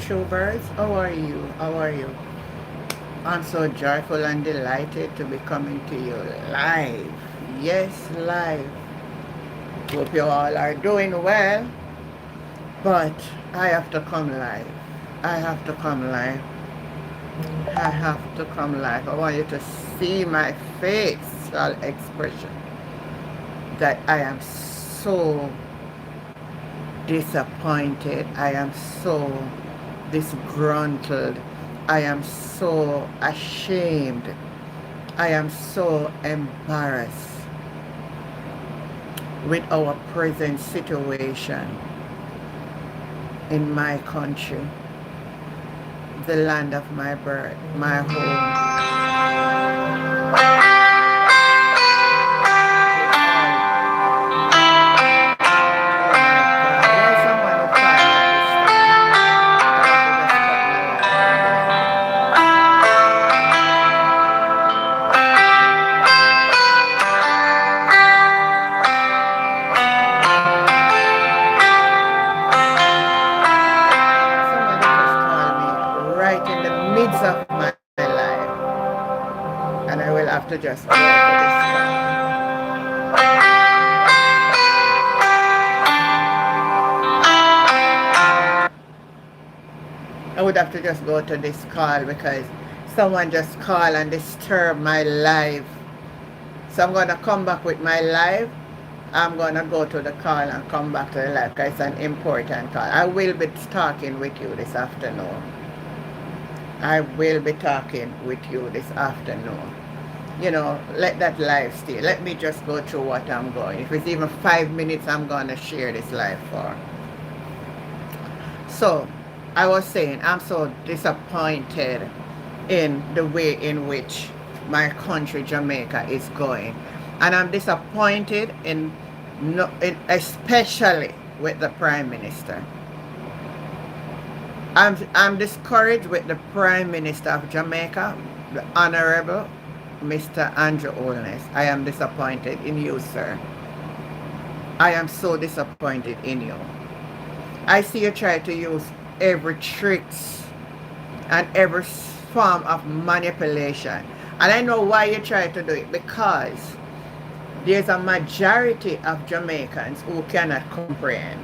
YouTubers. How are you? How are you? I'm so joyful and delighted to be coming to you live. Yes, live. Hope you all are doing well. But I have to come live. I have to come live. I have to come live. I want you to see my facial expression. That I am so disappointed. I am so disgruntled. I am so ashamed. I am so embarrassed with our present situation in my country, the land of my birth, my home. Of my life, and I will have to just go to this I would have to just go to this call because someone just called and disturbed my life. So I'm going to come back with my life. I'm going to go to the call and come back to the live because it's an important call. I will be talking with you this afternoon. I will be talking with you this afternoon. You know, let that live stay. Let me just go through what I'm going. If it's even 5 minutes, I'm going to share this live for. So, I was saying, I'm so disappointed in the way in which my country, Jamaica, is going. And I'm disappointed especially with the Prime Minister. I'm discouraged with the Prime Minister of Jamaica, the Honorable Mr. Andrew Holiness. I am disappointed in you, sir. I am so disappointed in you. I see you try to use every tricks and every form of manipulation. And I know why you try to do it, because there's a majority of Jamaicans who cannot comprehend.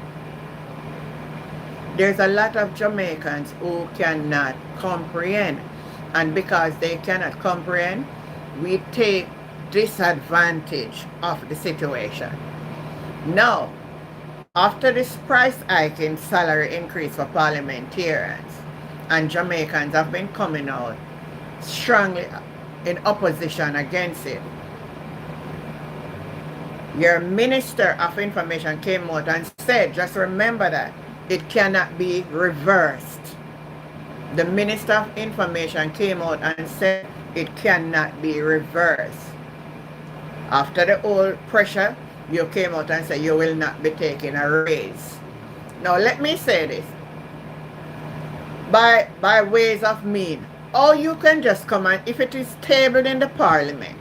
There's a lot of Jamaicans who cannot comprehend. And because they cannot comprehend, we take disadvantage of the situation. Now, after this price hike in salary increase for parliamentarians, and Jamaicans have been coming out strongly in opposition against it, your Minister of Information came out and said, just remember that, it cannot be reversed. The Minister of Information came out and said it cannot be reversed. After the old pressure, you came out and said you will not be taking a raise. Now let me say this. By ways of mean, or you can just come and, if it is tabled in the Parliament,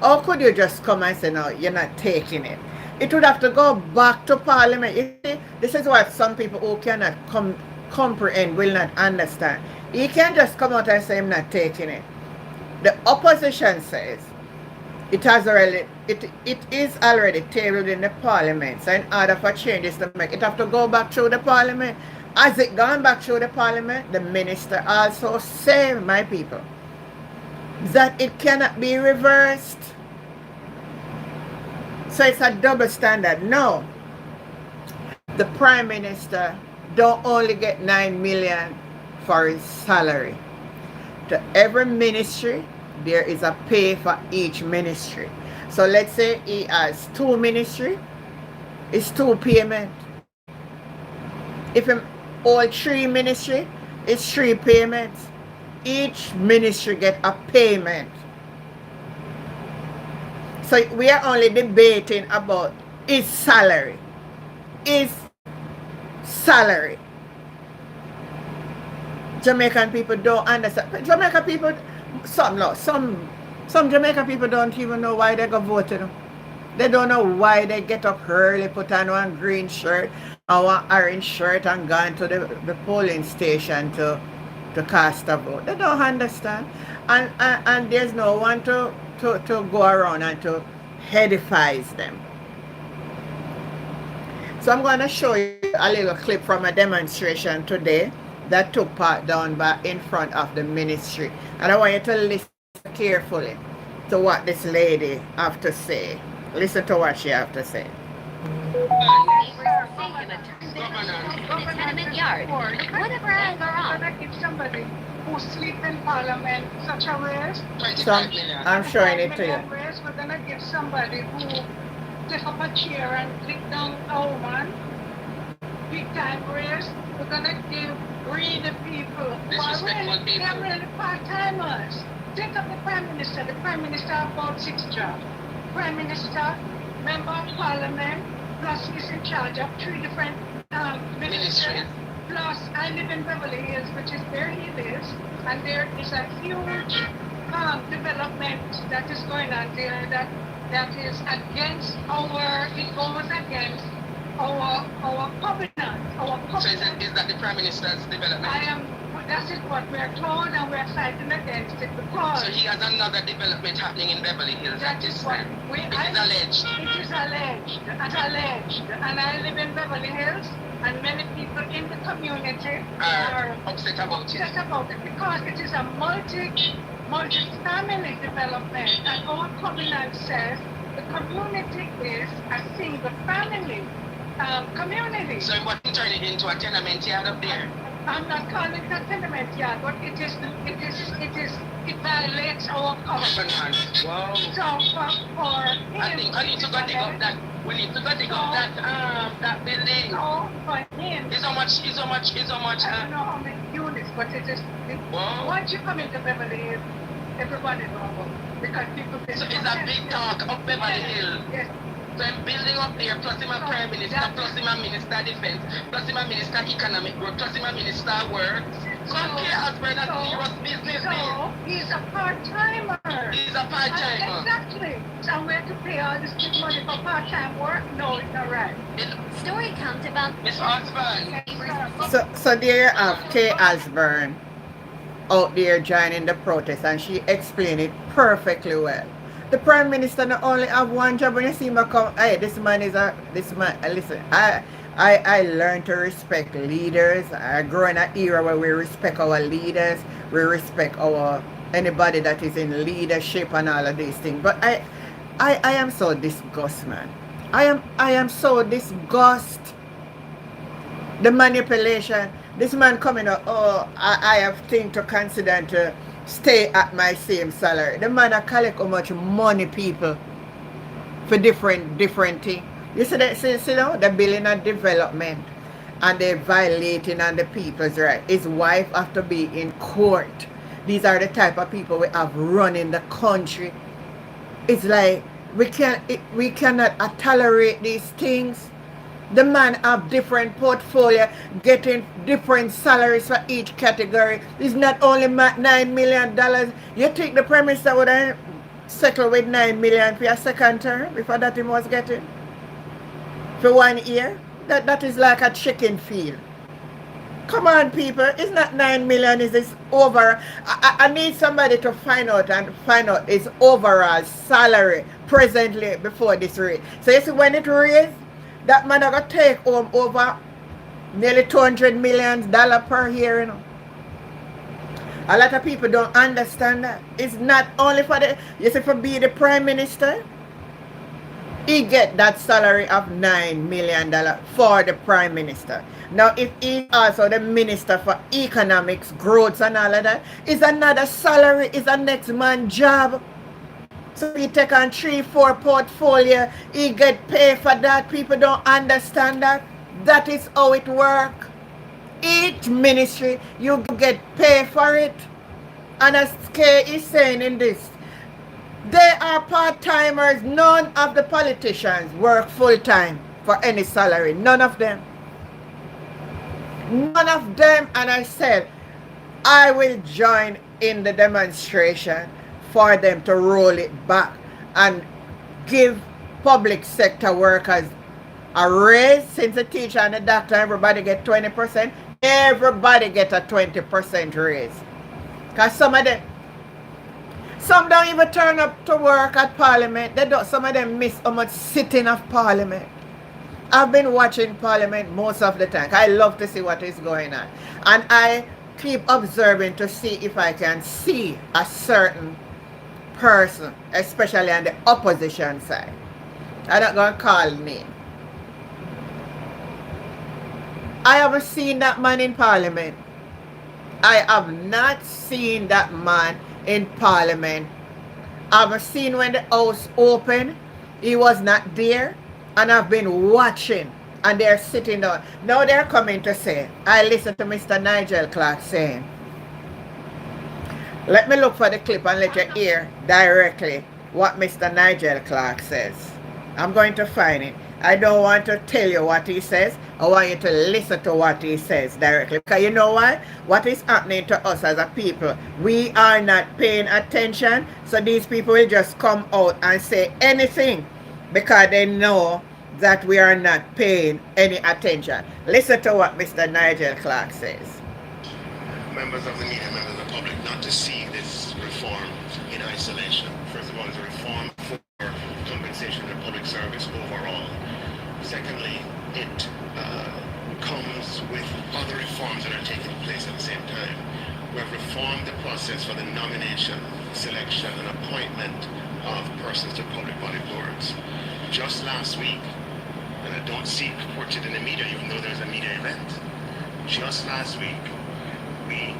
or could you just come and say, no, you're not taking it? It would have to go back to Parliament. You see, this is what some people who cannot comprehend will not understand. You can't just come out and say, I'm not taking it. The opposition says it is already tabled in the Parliament. So in order for changes to make, it have to go back through the Parliament. Has it gone back through the Parliament? The Minister also said, my people, that it cannot be reversed. So it's a double standard. No, the Prime Minister don't only get 9 million for his salary. To every ministry, there is a pay for each ministry. So let's say he has 2 ministry, it's 2 payment. If he all 3 ministry, it's 3 payments. Each ministry get a payment. So we are only debating about his salary. His salary. Jamaican people don't understand. Jamaican people, some Jamaican people don't even know why they go vote. They don't know why they get up early, put on one green shirt, our orange shirt and gone to the polling station to cast a vote. They don't understand. And there's no one to go around and to edifies them. So I'm going to show you a little clip from a demonstration today that took part down by in front of the ministry. And I want you to listen carefully to what this lady have to say. Listen to what she have to say. Tenement yard. Whatever else are on. If somebody who sleep in Parliament such a raise, So I'm showing it to you. we're gonna give somebody who take up a chair and click down a woman, big time raise. We're gonna give greedy people. They're really part-timers. Take up the Prime Minister. The Prime Minister have about 6 jobs. Prime Minister, Member of Parliament, plus he's in charge of 3 different ministries. Plus, I live in Beverly Hills, which is where he lives, and there is a huge development that is going on there that is against it goes against our covenant, So is that the Prime Minister's development? That's what we're told, and we're fighting against it because... So he has another development happening in Beverly Hills. That is what it is alleged. It is alleged. It's alleged. And I live in Beverly Hills, and many people in the community are upset about it. Upset about it because it is a multi-family development, and our covenant says the community is a single family community. So what you turn it into a tenement yard up there? I'm not calling it a tenement yard, but it violates our covenant. Wow. So for him, I think I need to go dig up that. We need to go dig up that building. So for him, it's how much. I don't know how many units, but wow. Once you come into Beverly Hills, everybody knows because people. So it's a big talk up Beverly Hills. Yes. So I'm building up there, plus him a Prime Minister, plus him a Minister of Defense, plus him a Minister of Economic Growth, plus him a Minister of Work. So Osborne has serious business. So he's a part-timer. He's a part-timer. Exactly. So we're to pay all this big money for part-time work? No, it's not right. Story comes about Miss Osborne. So there you have Kay Osborne out there joining the protest, and she explained it perfectly well. The Prime Minister not only have one job. When you see him come, hey, listen, I learned to respect leaders. I grew in an era where we respect our leaders, we respect anybody that is in leadership and all of these things. But I am so disgusted, man. I am so disgusted. The manipulation. This man coming up, I have things to consider and to stay at my same salary. The man collect how much money people for different things. You see that, see now, the building and development, and they're violating on the people's right. His wife have to be in court. These are the type of people we have running the country. It's like we cannot tolerate these things. The man have different portfolio, getting different salaries for each category. It's not only $9 million. You think the Prime Minister would have settled with $9 million for a second term before that he was getting? For 1 year? That is like a chicken field. Come on, people. It's not $9 million. It's over. I need somebody to find out his overall salary presently before this rate. So you see, when it raised, that man going to take home over nearly $200 million per year, you know. A lot of people don't understand that. It's not only for you see, for being the Prime Minister, he get that salary of $9 million for the Prime Minister. Now, if he also the Minister for Economics, Growth and all of that, is another salary, is a next man job. So he take on 3-4 portfolio, he get paid for that. People don't understand that. That is how it works. Each ministry, you get paid for it. And as Kay is saying in this, they are part-timers. None of the politicians work full-time for any salary. None of them. None of them. And I said, I will join in the demonstration for them to roll it back and give public sector workers a raise since the teacher and the doctor, everybody get 20%. Everybody get a 20% raise. Because some don't even turn up to work at Parliament. Some of them miss how much sitting of Parliament. I've been watching Parliament most of the time. I love to see what is going on. And I keep observing to see if I can see a certain person, especially on the opposition side. I'm not going to call name. I haven't seen that man in Parliament. I have not seen that man in Parliament. I've seen when the house opened, he was not there, and I've been watching, and they're sitting down. Now they're coming to say, I listened to Mr. Nigel Clark saying, let me look for the clip and let you hear directly what Mr. Nigel Clark says. I'm going to find it. I don't want to tell you what he says. I want you to listen to what he says directly. Because you know what? What is happening to us as a people? We are not paying attention. So these people will just come out and say anything because they know that we are not paying any attention. Listen to what Mr. Nigel Clark says. Members of the media, members of the public, not to see this reform in isolation. First of all, it's a reform for compensation for public service overall. Secondly, it comes with other reforms that are taking place at the same time. We have reformed the process for the nomination, selection, and appointment of persons to public body boards. Just last week, and I don't see it reported in the media, even though there's a media event, just last week, we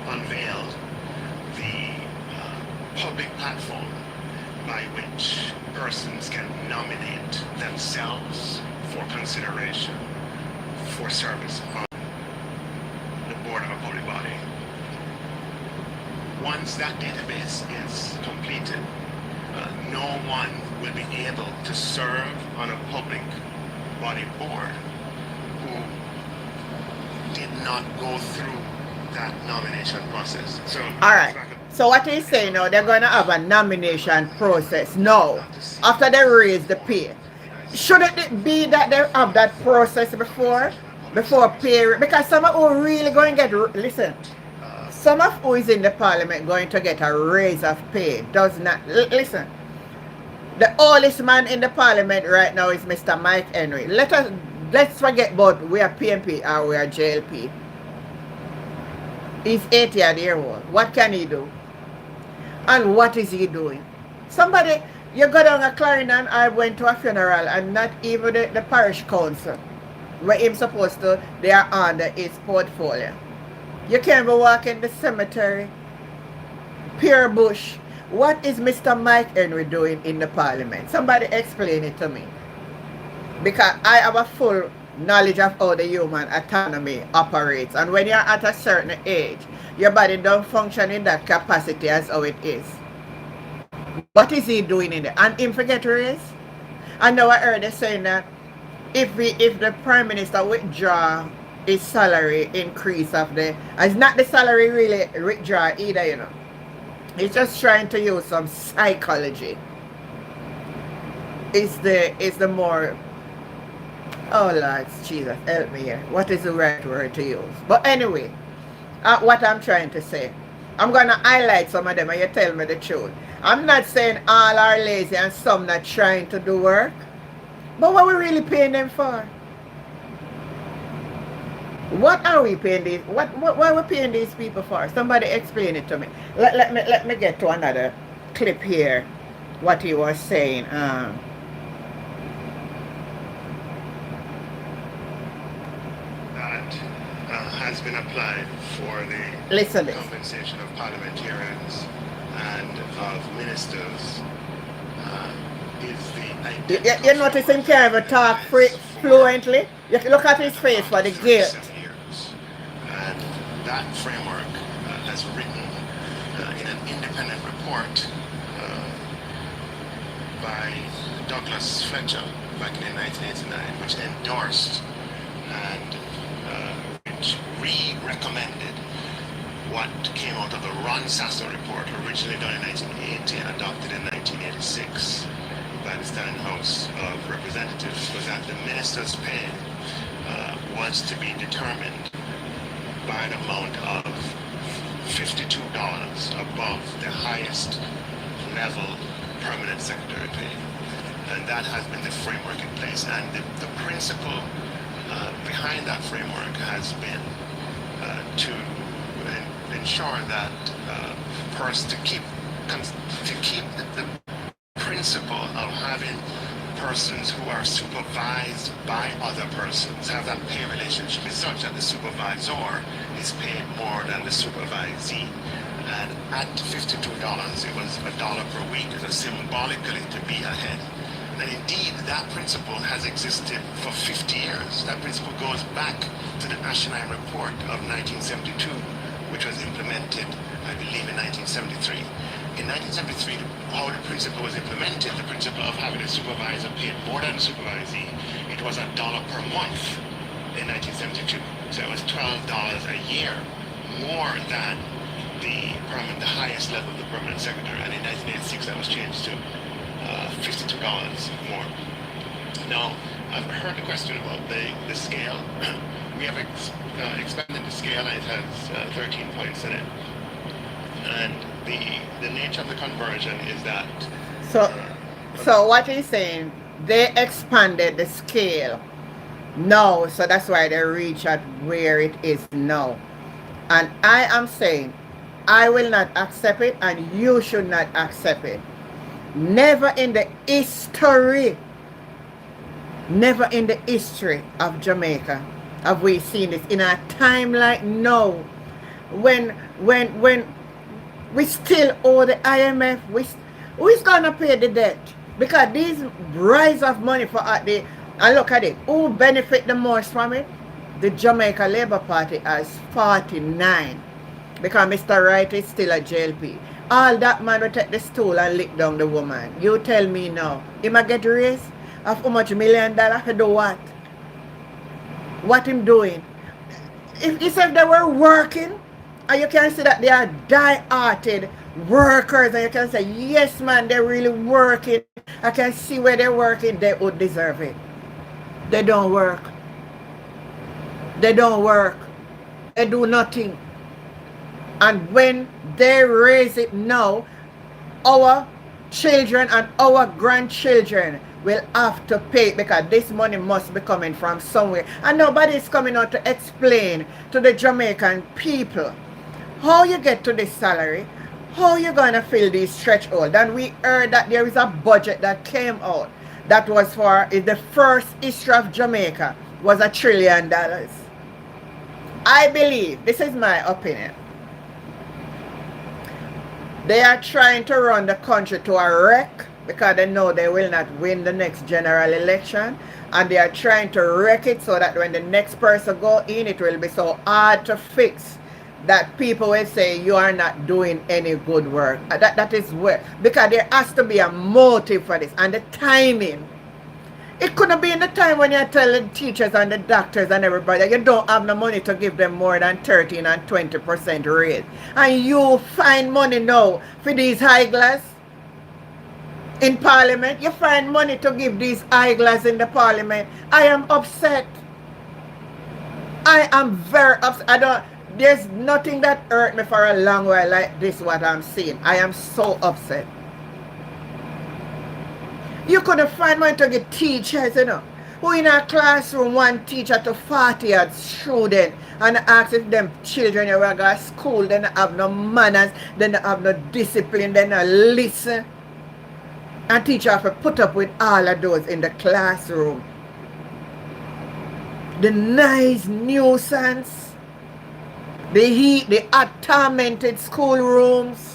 unveiled the public platform by which persons can nominate themselves for consideration for service on the board of a public body. Once that database is completed, no one will be able to serve on a public body board who did not go through that nomination process. So, all right. So what he's saying now, they're going to have a nomination process now after they raise the pay. Shouldn't it be that they have that process before pay? Because some of who really going to get, listen, some of who is in the Parliament going to get a raise of pay does not, listen, the oldest man in the Parliament right now is Mr. Mike Henry. Let's forget about we are PMP or we are JLP. He's 80 years old. What can he do? And what is he doing? Somebody, you go down a Clarendon, I went to a funeral and not even the parish council where him supposed to, they are under his portfolio. You can't even walk in the cemetery. Pure bush. What is Mr. Mike Henry doing in the Parliament? Somebody explain it to me. Because I have a full knowledge of how the human autonomy operates, and when you're at a certain age, your body don't function in that capacity as how it is. What is he doing in there? And him forget raise? I know I heard they saying that if the Prime Minister withdraw his salary increase of it's not the salary really withdraw either, you know. He's just trying to use some psychology. Is the more, oh Lord Jesus, help me here. What is the right word to use? But anyway, what I'm trying to say, I'm going to highlight some of them and you tell me the truth. I'm not saying all are lazy and some not trying to do work. But what are we really paying them for? What are we paying these? What are we paying these people for? Somebody explain it to me. Let me get to another clip here. What he was saying. Has been applied for the compensation of parliamentarians and of ministers is the you notice him can't even talk fluently. You can look at his face for the guilt. And that framework has written in an independent report by Douglas Fletcher back in 1989, which endorsed and which re-recommended what came out of the Ron Sasso report, originally done in 1980 and adopted in 1986 by by the standing House of Representatives was that the minister's pay was to be determined by an amount of $52 above the highest level permanent secretary pay. And that has been the framework in place. And the principle behind that framework has been to ensure that to keep the principle of having persons who are supervised by other persons have that pay relationship is such that the supervisor is paid more than the supervisee. And at $52, it was $1 per week, symbolically to be ahead. And indeed, that principle has existed for 50 years. That principle goes back to the Ashenheim Report of 1972, which was implemented, I believe, in 1973. In 1973, how the principle was implemented, the principle of having a supervisor paid more than a supervisee, it was $1 per month in 1972. So it was $12 a year more than the highest level of the permanent secretary. And in 1986, that was changed to $52 more. Now, I've heard the question about the scale. We have expanded the scale, and it has 13 points in it. And the nature of the conversion is that... So what he's saying, they expanded the scale now, so that's why they reach at where it is now. And I am saying, I will not accept it, and you should not accept it. Never in the history of Jamaica have we seen this in a time like now, when we still owe the IMF. Who's gonna pay the debt? Because these rise of money for and look at it, who benefit the most from it? The Jamaica Labour Party has 49, because Mr. Wright is still a JLP. All that man will take the stool and lick down the woman. You tell me now, he might get raised of how much $1 million to do what? What him doing? If they were working, and you can see that they are die-hearted workers, and you can say, yes man, they're really working. I can see where they're working, they would deserve it. They don't work. They don't work. They do nothing. And when they raise it now, our children and our grandchildren will have to pay it, because this money must be coming from somewhere. And nobody is coming out to explain to the Jamaican people how you get to this salary, how you're going to fill these stretch holes. And we heard that there is a budget that came out that was for the first history of Jamaica was $1 trillion. I believe, this is my opinion, they are trying to run the country to a wreck because they know they will not win the next general election, and they are trying to wreck it so that when the next person go in, it will be so hard to fix that people will say you are not doing any good work. That is where, because there has to be a motive for this, and the timing. It couldn't be in the time when you're telling teachers and the doctors and everybody that you don't have the money to give them more than 13 and 20% raise. And you find money now for these high glass in Parliament. You find money to give these high glass in the Parliament. I am upset. I am very upset. There's nothing that hurt me for a long while like this, what I'm seeing. I am so upset. You couldn't find money to get teachers, you know. Who in a classroom, one teacher to 40 odd students, and ask if them children who go to school, they don't have no manners, they don't have no discipline, they don't listen. And teacher have to put up with all of those in the classroom. The nice nuisance, the heat, the tormented schoolrooms.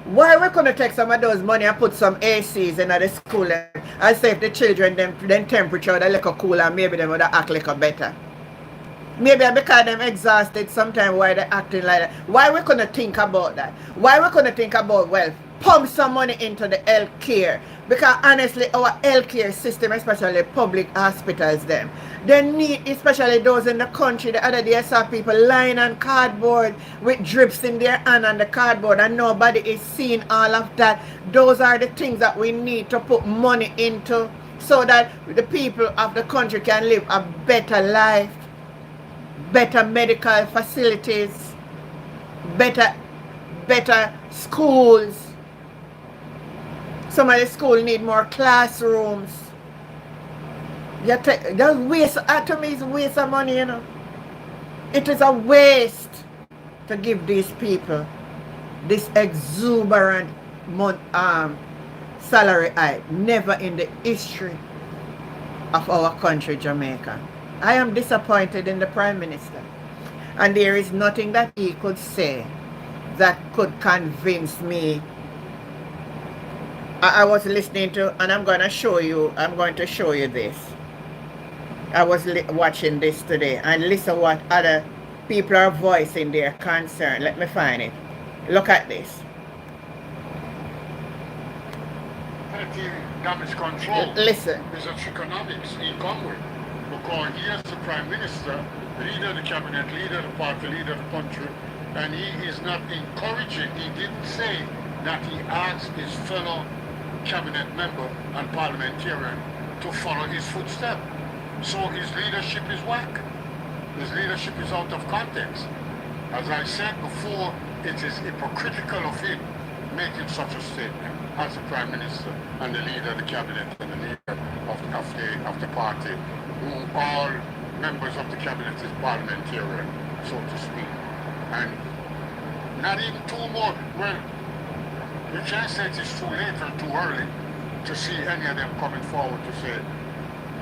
Why we couldn't take some of those money and put some ACs in the school and say if the children, them temperature would a little cooler, maybe they would act a little better. Maybe because them exhausted sometimes why they acting like that. Why we couldn't think about that? Why we couldn't think about, well, pump some money into the health care. Because honestly, our health care system, especially public hospitals, they need, especially those in the country. The other day I saw people lying on cardboard with drips in their hand on the cardboard, and nobody is seeing all of that. Those are the things that we need to put money into so that the people of the country can live a better life, better medical facilities, better schools. Some of the schools need more classrooms. That's waste. To me, it's a waste of money, you know. It is a waste to give these people this exuberant salary hike. Never in the history of our country, Jamaica. I am disappointed in the Prime Minister. And there is nothing that he could say that could convince me. I was listening to, and I'm going to show you this. I was watching this today, and listen what other people are voicing their concern. Let me find it. Look at this. Damage control. Listen. Is of economics in Congress. Because he is the Prime Minister, leader of the cabinet, leader of the party, leader of the country, and he is not encouraging. He didn't say that he asked his fellow cabinet member and parliamentarian to follow his footsteps. So his leadership is whack. His leadership is out of context. As I said before, it is hypocritical of him making such a statement as the Prime Minister and the leader of the cabinet and the leader of the party, who all members of the cabinet is parliamentarian, so to speak. And not even two more, well, you can't say it is too late or too early to see any of them coming forward to say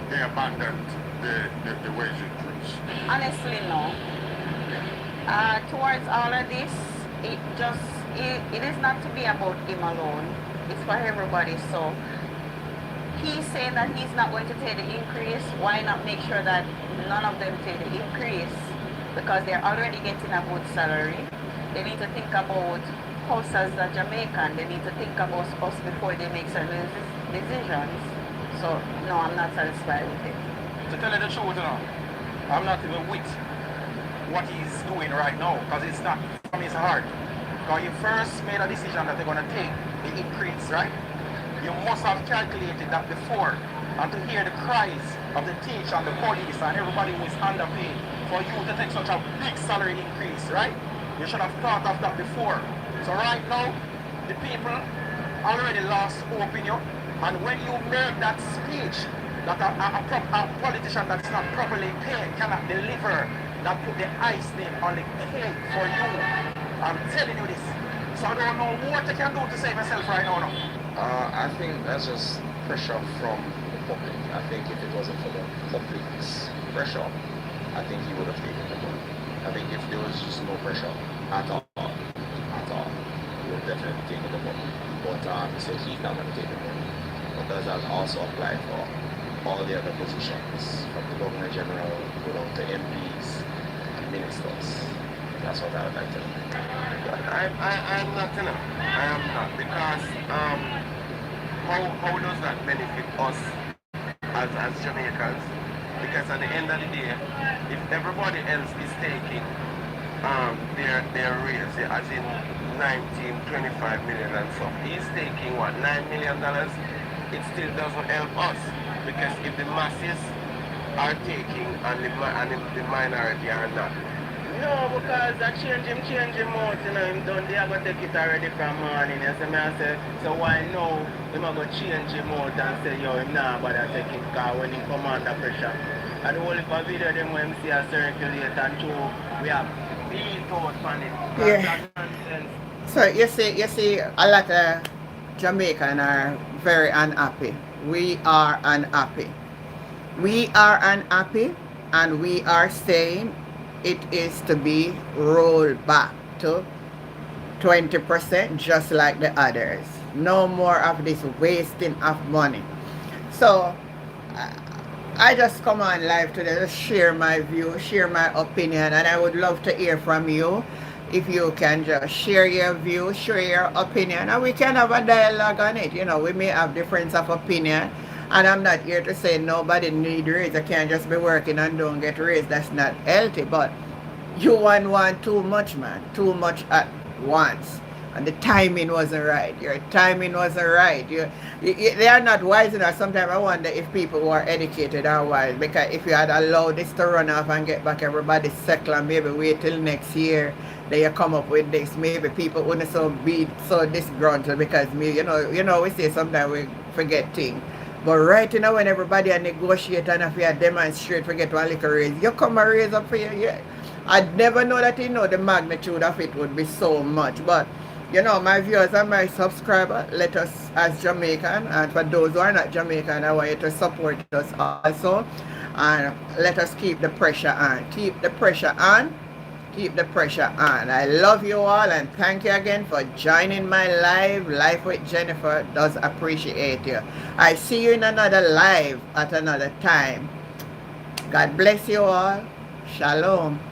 they abandoned the wage increase. Honestly, no. Towards all of this, it is not to be about him alone. It's for everybody. So he's saying that he's not going to take the increase. Why not make sure that none of them take the increase? Because they're already getting a good salary. They need to think about us as a Jamaican. They need to think about us before they make certain decisions. So no, I'm not satisfied with it. To tell you the truth, you know, I'm not even with what he's doing right now, because it's not from his heart. Because you first made a decision that they're going to take the increase, right? You must have calculated that before. And to hear the cries of the teacher and the police and everybody who is underpaid, for you to take such a big salary increase, right? You should have thought of that before. So right now, the people already lost hope in you. And when you make that speech, that a politician that's not properly paid cannot deliver, that put the icing on the cake for you. I'm telling you this. So I don't know what you can do to save yourself right now. I think that's just pressure from the public. I think if it wasn't for the public's pressure, I think he would have taken the money. I think if there was just no pressure at all, he would definitely take the money. But he said he's not going to take the money. But does that also apply for all the other positions, from the Governor General, go down to MPs and ministers? That's what I would like to know. I'm not, you know. I am not, because how does that benefit us as Jamaicans? Because at the end of the day, if everybody else is taking their raise, as in 19, 25 million and so, he's taking what, $9 million? It still doesn't help us, because if the masses are taking and the minority are not. No, because I change him out, you know, him done, they are going to take it already from morning. You see me, I say, so why now, him are going to change him out and say, yo, him nah bother take it, because when he come under pressure. And the whole of video, them when see a circulate and show, we have beat out on it. Yeah. So you see, a lot of Jamaican are very unhappy. We are unhappy. We are unhappy, and we are saying it is to be rolled back to 20%, just like the others. No more of this wasting of money. So I just come on live today to share my view, share my opinion, and I would love to hear from you. if you can just share your view, share your opinion, and we can have a dialogue on it. You know, we may have difference of opinion, and I'm not here to say nobody need raise. I can't just be working and don't get raised. That's not healthy. But you want too much, man. Too much at once. And the timing wasn't right. Your timing wasn't right. They are not wise enough. Sometimes I wonder if people who are educated are wise. Because if you had allowed this to run off and get back everybody settled and maybe wait till next year, then you come up with this. Maybe people wouldn't be so disgruntled because you know, we say sometimes we forget things. But right now when everybody are negotiate and if you demonstrate for get one little raise, you come and raise up for you. Yeah. I'd never know that the magnitude of it would be so much. But you know, my viewers and my subscribers, let us as Jamaican, and for those who are not Jamaican, I want you to support us also. And let us keep the pressure on. Keep the pressure on. Keep the pressure on. I love you all and thank you again for joining my live with Jennifer. Does appreciate you. I see you in another live at another time. God bless you all. Shalom.